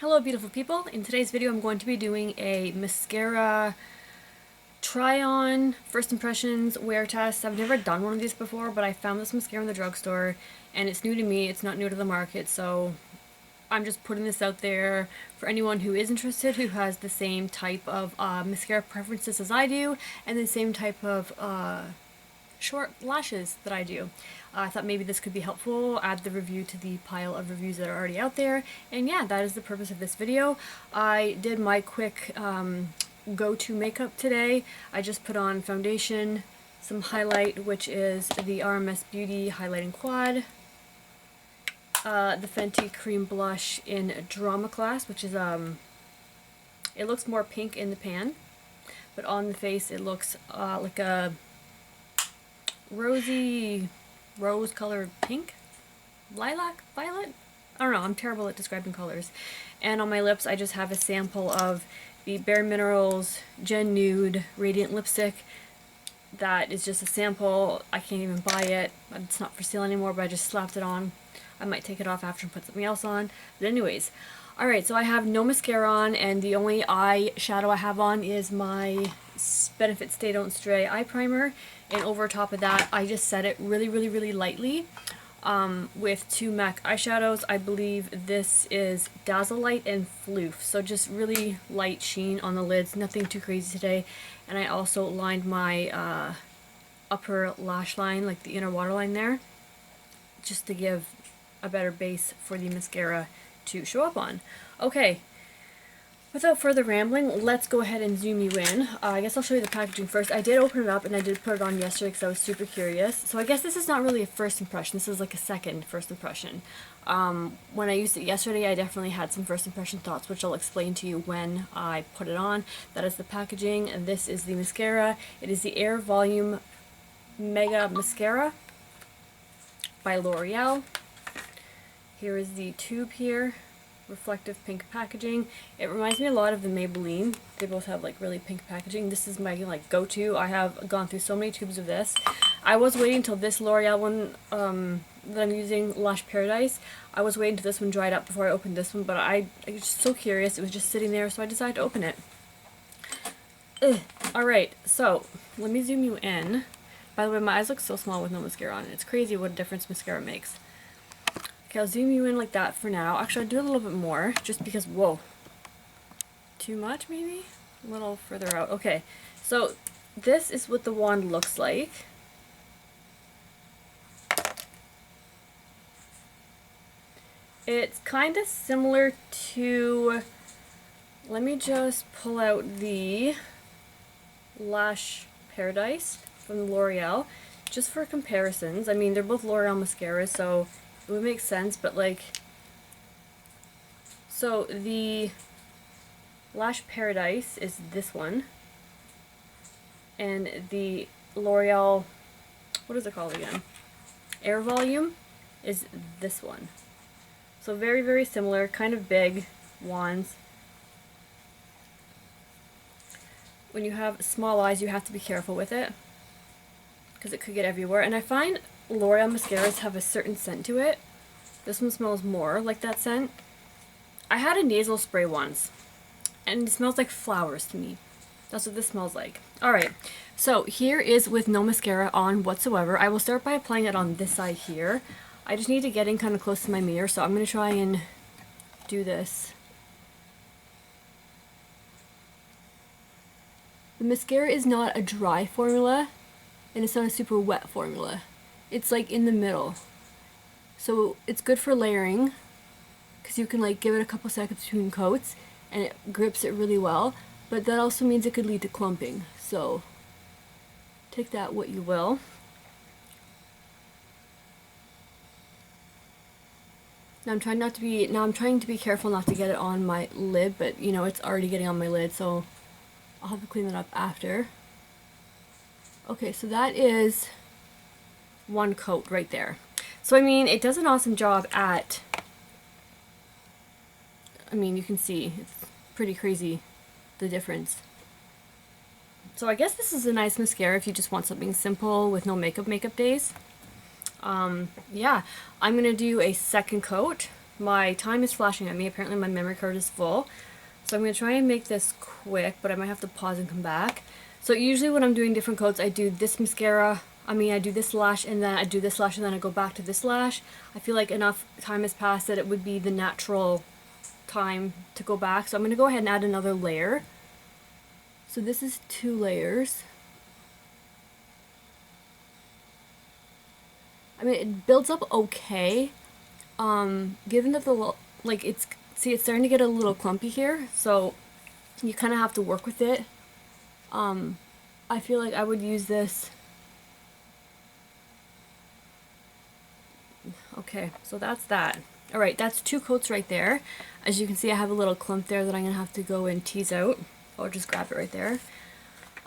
Hello beautiful people, in today's video I'm going to be doing a mascara try on, first impressions, wear test. I've never done one of these before, but I found this mascara in the drugstore and it's new to me, it's not new to the market, so I'm just putting this out there for anyone who is interested, who has the same type of mascara preferences as I do, and the same type of short lashes that I do. I thought maybe this could be helpful, add the review to the pile of reviews that are already out there, and yeah, that is the purpose of this video. I did my quick go-to makeup today. I just put on foundation, some highlight, which is the RMS Beauty Highlighting Quad, the Fenty Cream Blush in Drama Class, which is, it looks more pink in the pan, but on the face it looks like a rose-colored pink? Lilac? Violet? I don't know, I'm terrible at describing colors. And on my lips I just have a sample of the Bare Minerals Gen Nude Radiant Lipstick. That is just a sample. I can't even buy it. It's not for sale anymore, but I just slapped it on. I might take it off after and put something else on. But anyways, alright, so I have no mascara on, and the only eyeshadow I have on is my Benefit Stay Don't Stray eye primer. And over top of that, I just set it really lightly with two MAC eyeshadows. I believe this is Dazzle Light and Floof. So just really light sheen on the lids, nothing too crazy today. And I also lined my upper lash line, like the inner waterline there, just to give a better base for the mascara to show up on. Okay. Without further rambling, let's go ahead and zoom you in. I guess I'll show you the packaging first. I did open it up and I did put it on yesterday because I was super curious. So I guess this is not really a first impression. This is like a second first impression. When I used it yesterday, I definitely had some first impression thoughts, which I'll explain to you when I put it on. That is the packaging, and this is the mascara. It is the Air Volume Mega Mascara by L'Oreal. Here is the tube here. Reflective pink packaging. It reminds me a lot of the Maybelline. They both have like really pink packaging. This is my like go-to. I have gone through so many tubes of this. I was waiting until this L'Oreal one that I'm using, Lash Paradise. I was waiting until this one dried up before I opened this one, but I was just so curious. It was just sitting there, so I decided to open it. Alright, so let me zoom you in. By the way, my eyes look so small with no mascara on. It's crazy what a difference mascara makes. Okay, I'll zoom you in like that for now. Actually, I'll do a little bit more, just because, whoa. Too much, maybe? A little further out. Okay, so this is what the wand looks like. It's kind of similar to, let me just pull out the Lash Paradise from L'Oreal, just for comparisons. I mean, they're both L'Oreal mascaras, so it would make sense, but like, so the Lash Paradise is this one, and the L'Oreal, what is it called again? Air Volume is this one. So very similar, kind of big wands. When you have small eyes, you have to be careful with it, because it could get everywhere, and I find L'Oreal mascaras have a certain scent to it. This one smells more like that scent. I had a nasal spray once, and it smells like flowers to me. That's what this smells like. Alright, so here is with no mascara on whatsoever. I will start by applying it on this side here. I just need to get in kind of close to my mirror, so I'm going to try and do this. The mascara is not a dry formula, and it's not a super wet formula. It's like in the middle. So it's good for layering, because you can like give it a couple seconds between coats and it grips it really well, but that also means it could lead to clumping. So take that what you will. Now I'm trying to be careful not to get it on my lid, but you know, it's already getting on my lid, so I'll have to clean it up after. Okay, so that is one coat right there. So I mean, it does an awesome job at, I mean, you can see it's pretty crazy the difference. So I guess this is a nice mascara if you just want something simple with no makeup days. Yeah, I'm gonna do a second coat my time is flashing at me. Apparently my memory card is full. So I'm going to try and make this quick, but I might have to pause and come back. So usually when I'm doing different coats, I do this mascara, I do this lash, and then I do this lash, and then I go back to this lash. I feel like enough time has passed that it would be the natural time to go back. So I'm going to go ahead and add another layer. So this is 2 layers. I mean, it builds up okay. Given that it's starting to get a little clumpy here, so you kind of have to work with it. I feel like I would use this. Okay, so that's that. Alright, that's 2 coats right there. As you can see, I have a little clump there that I'm going to have to go and tease out. Or just grab it right there.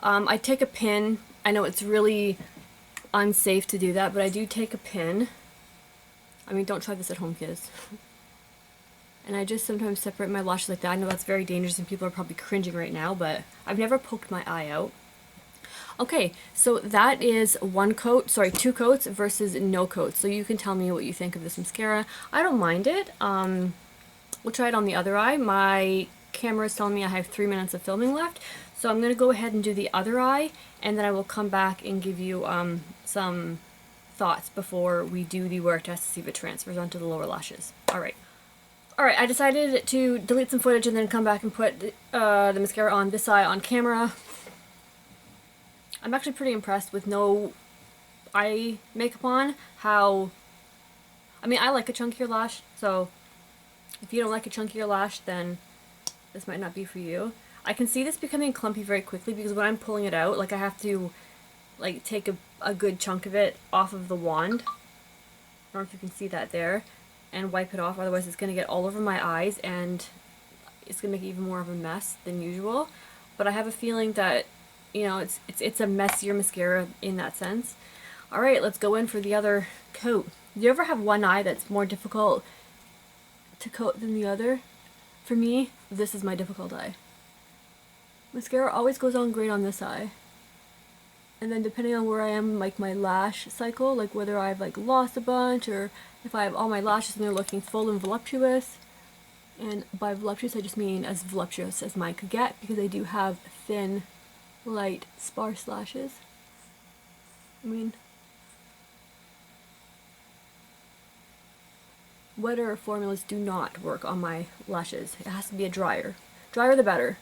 I take a pin. I know it's really unsafe to do that, but I do take a pin. I mean, don't try this at home, kids. And I just sometimes separate my lashes like that. I know that's very dangerous and people are probably cringing right now, but I've never poked my eye out. Okay, so that is 2 coats versus no coats. So you can tell me what you think of this mascara. I don't mind it. We'll try it on the other eye. My camera is telling me I have 3 minutes of filming left. So I'm going to go ahead and do the other eye, and then I will come back and give you some thoughts before we do the wear test to see if it transfers onto the lower lashes. Alright, I decided to delete some footage and then come back and put the mascara on this eye on camera. I'm actually pretty impressed with no eye makeup on. I like a chunkier lash, so if you don't like a chunkier lash, then this might not be for you. I can see this becoming clumpy very quickly because when I'm pulling it out, like I have to take a good chunk of it off of the wand. I don't know if you can see that there. And wipe it off, otherwise it's going to get all over my eyes and it's going to make it even more of a mess than usual. But I have a feeling that, you know, it's a messier mascara in that sense. Alright, let's go in for the other coat. Do you ever have one eye that's more difficult to coat than the other? For me, this is my difficult eye. Mascara always goes on great on this eye. And then depending on where I am, like my lash cycle, like whether I've lost a bunch or if I have all my lashes and they're looking full and voluptuous. And by voluptuous, I just mean as voluptuous as mine could get, because I do have thin, light, sparse lashes. I mean, wetter formulas do not work on my lashes. It has to be a drier. Drier the better.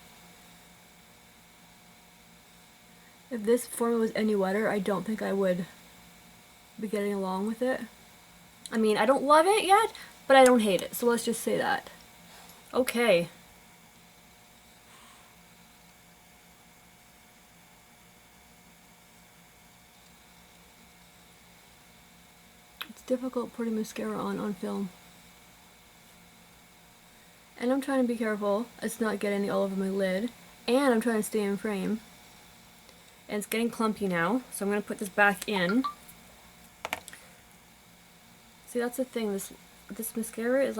If this formula was any wetter, I don't think I would be getting along with it. I mean, I don't love it yet, but I don't hate it, so let's just say that. Okay. It's difficult putting mascara on film. And I'm trying to be careful as to not get any all over my lid. And I'm trying to stay in frame. And it's getting clumpy now, so I'm going to put this back in. See, that's the thing, this mascara is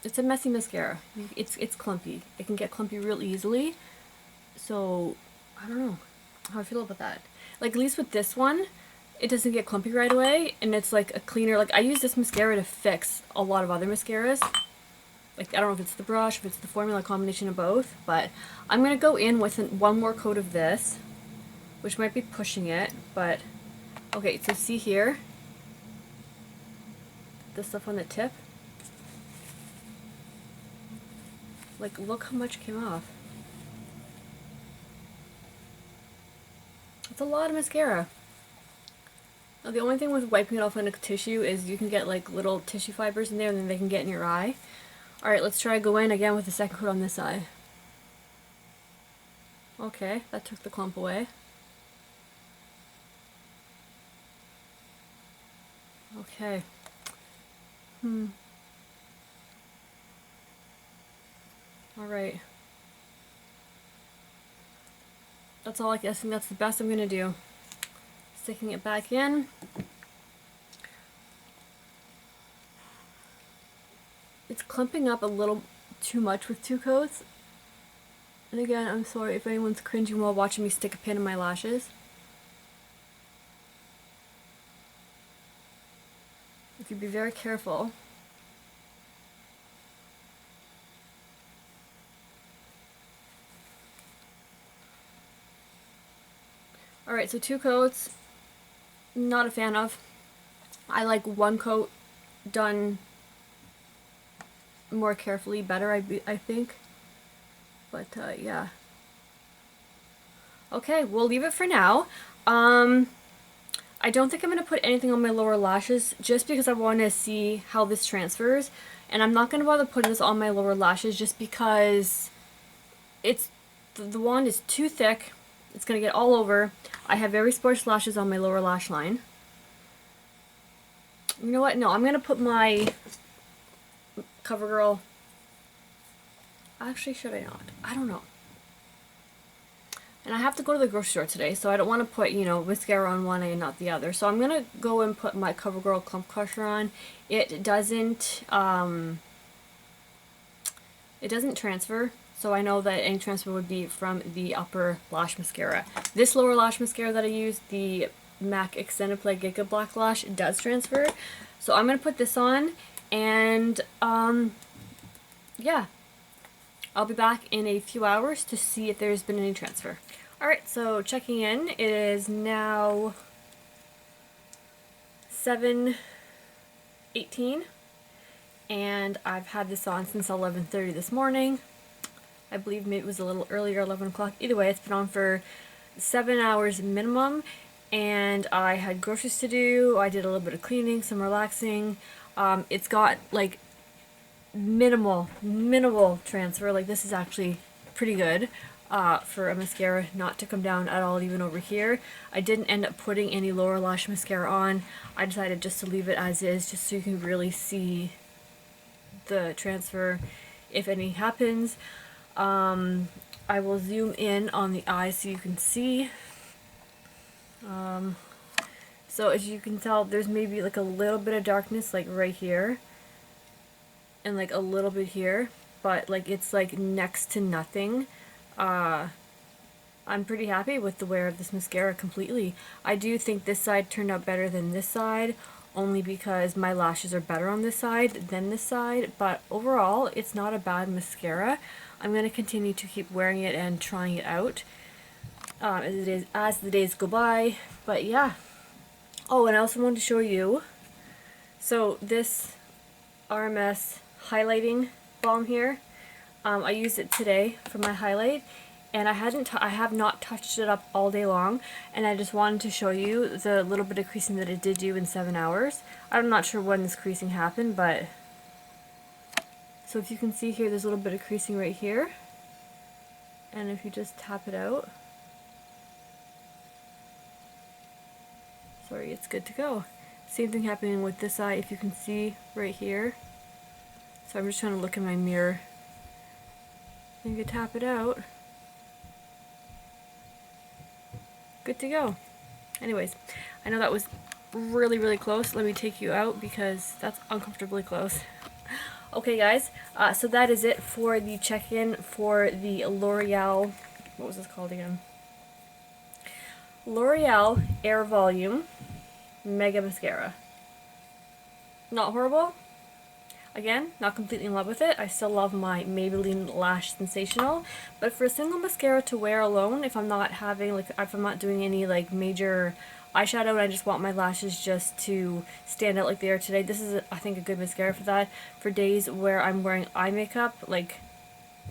it's a messy mascara. It's clumpy. It can get clumpy real easily. So, I don't know how I feel about that. At least with this one, it doesn't get clumpy right away, and it's a cleaner, I use this mascara to fix a lot of other mascaras. I don't know if it's the brush, if it's the formula, combination of both, but I'm going to go in with one more coat of this, which might be pushing it, but okay, so see here, the stuff on the tip, look how much came off. It's a lot of mascara. Now, the only thing with wiping it off on a tissue is you can get little tissue fibers in there and then they can get in your eye. Alright, let's try go in again with the second coat on this eye. Okay, that took the clump away. Okay. Alright. That's all I think that's the best I'm gonna do. Sticking it back in. It's clumping up a little too much with 2 coats. And again, I'm sorry if anyone's cringing while watching me stick a pin in my lashes. If you'd be very careful. Alright, so 2 coats, not a fan of. I like 1 coat done more carefully better, I think. But yeah. Okay, we'll leave it for now. I don't think I'm going to put anything on my lower lashes just because I want to see how this transfers. And I'm not going to bother putting this on my lower lashes just because the wand is too thick. It's going to get all over. I have very sparse lashes on my lower lash line. You know what? No, I'm going to put my CoverGirl. Actually, should I not? I don't know. And I have to go to the grocery store today, so I don't want to put, you know, mascara on one and not the other. So I'm going to go and put my CoverGirl Clump Crusher on. It doesn't transfer, so I know that any transfer would be from the upper lash mascara. This lower lash mascara that I use, the MAC Extended Play Giga Black Lash, does transfer. So I'm going to put this on, and yeah. I'll be back in a few hours to see if there's been any transfer. Alright, so checking in. It is now 7:18 and I've had this on since 11:30 this morning. I believe maybe it was a little earlier, 11 o'clock. Either way, it's been on for 7 hours minimum, and I had groceries to do. I did a little bit of cleaning, some relaxing. It's got like minimal transfer. Like, this is actually pretty good for a mascara not to come down at all, even over here. I didn't end up putting any lower lash mascara on. I decided just to leave it as is, just so you can really see the transfer if any happens. I will zoom in on the eye so you can see. So as you can tell, there's maybe like a little bit of darkness like right here and like a little bit here, but like it's like next to nothing. I'm pretty happy with the wear of this mascara completely. I do think this side turned out better than this side, only because my lashes are better on this side than this side, but overall it's not a bad mascara. I'm going to continue to keep wearing it and trying it out as the days go by, but yeah. Oh, and I also wanted to show you, so this RMS highlighting balm here, I used it today for my highlight, and I have not touched it up all day long, and I just wanted to show you the little bit of creasing that it did do in 7 hours. I'm not sure when this creasing happened, but so if you can see here, there's a little bit of creasing right here, and if you just tap it out, sorry, it's good to go. Same thing happening with this eye, if you can see right here. So I'm just trying to look in my mirror. And you can tap it out. Good to go. Anyways, I know that was really close. Let me take you out because that's uncomfortably close. Okay guys, so that is it for the check-in for the L'Oreal, what was this called again? L'Oreal Air Volume Mega Mascara. Not horrible. Again, not completely in love with it. I still love my Maybelline Lash Sensational, but for a single mascara to wear alone, if I'm not having, like, if I'm not doing any like major eyeshadow and I just want my lashes just to stand out like they are today, this is, I think, a good mascara for that. For days where I'm wearing eye makeup, like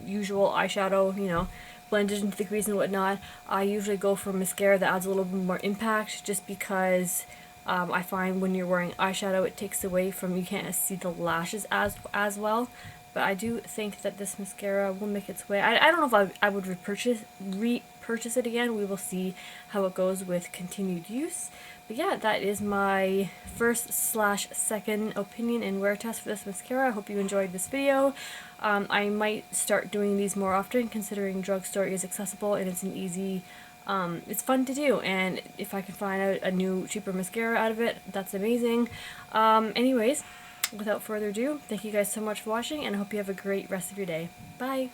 usual eyeshadow, you know, blended into the crease and whatnot, I usually go for mascara that adds a little bit more impact, just because I find when you're wearing eyeshadow, it takes away from, you can't see the lashes as well. But I do think that this mascara will make its way. I don't know if I would repurchase it again. We will see how it goes with continued use. But yeah, that is my first/second opinion and wear test for this mascara. I hope you enjoyed this video. I might start doing these more often, considering drugstore is accessible and it's an easy, it's fun to do, and if I can find a new cheaper mascara out of it, that's amazing. Anyways, without further ado, thank you guys so much for watching, and I hope you have a great rest of your day. Bye!